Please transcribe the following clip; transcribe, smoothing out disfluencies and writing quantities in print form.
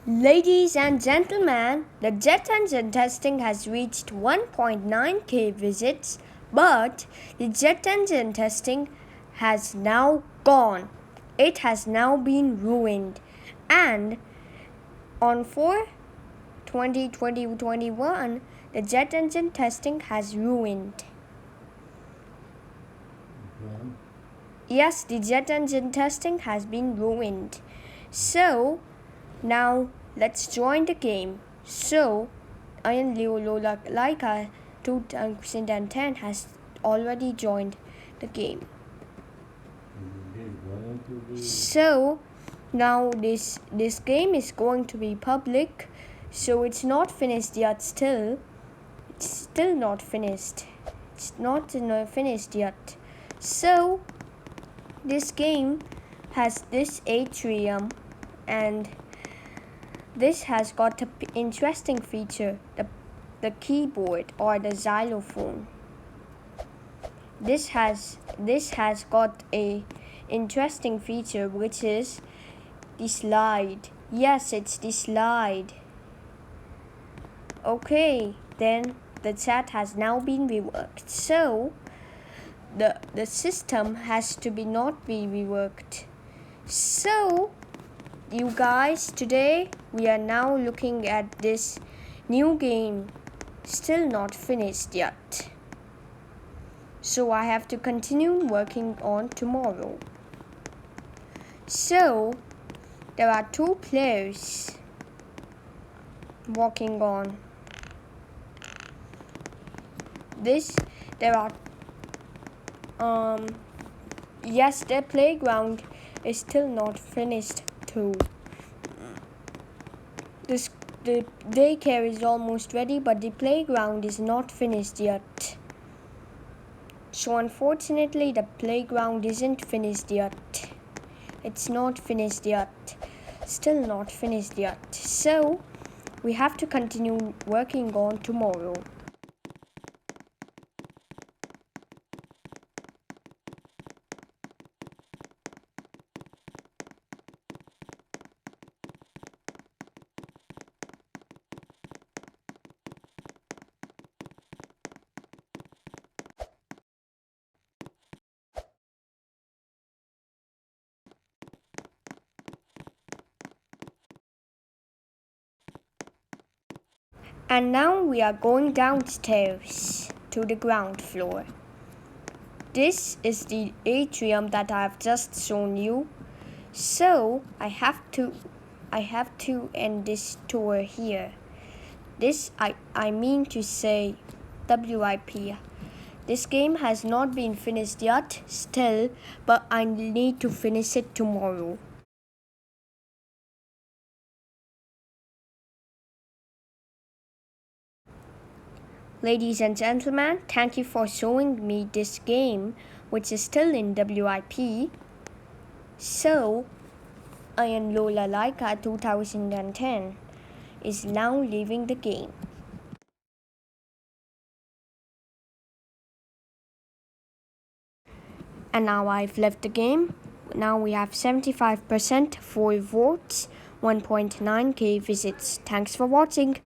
Ladies and gentlemen, the jet engine testing has reached 1.9k visits, but the jet engine testing has now gone. It has now been ruined. And on 4/20/2021, the jet engine testing has ruined. Yes, the jet engine testing has been ruined. So, now let's join the game. So, Ayan Laika 2010 has already joined the game. So, now this game is going to be public. So it's not finished yet still. It's still not finished. It's not finished yet. So, this game has this atrium and this has got an interesting feature, the keyboard or the xylophone. This has got a interesting feature, which is the slide. Yes, it's the slide. Okay, then the chat has now been reworked. So the system has to not be reworked. So you guys, today we are now looking at this new game, still not finished yet. So I have to continue working on tomorrow. So there are 2 players working on this. There are yes, their playground is still not finished too. The daycare is almost ready, but the playground is not finished yet. So unfortunately, the playground isn't finished yet. It's not finished yet. Still not finished yet. So we have to continue working on tomorrow. And now we are going downstairs to the ground floor. This is the atrium that I have just shown you. So I have to end this tour here. This I mean to say WIP. This game has not been finished yet still, but I need to finish it tomorrow. Ladies and gentlemen, thank you for showing me this game, which is still in WIP. So, Ayan Laika 2010 is now leaving the game. And now I've left the game. Now we have 75% for votes, 1.9k visits. Thanks for watching.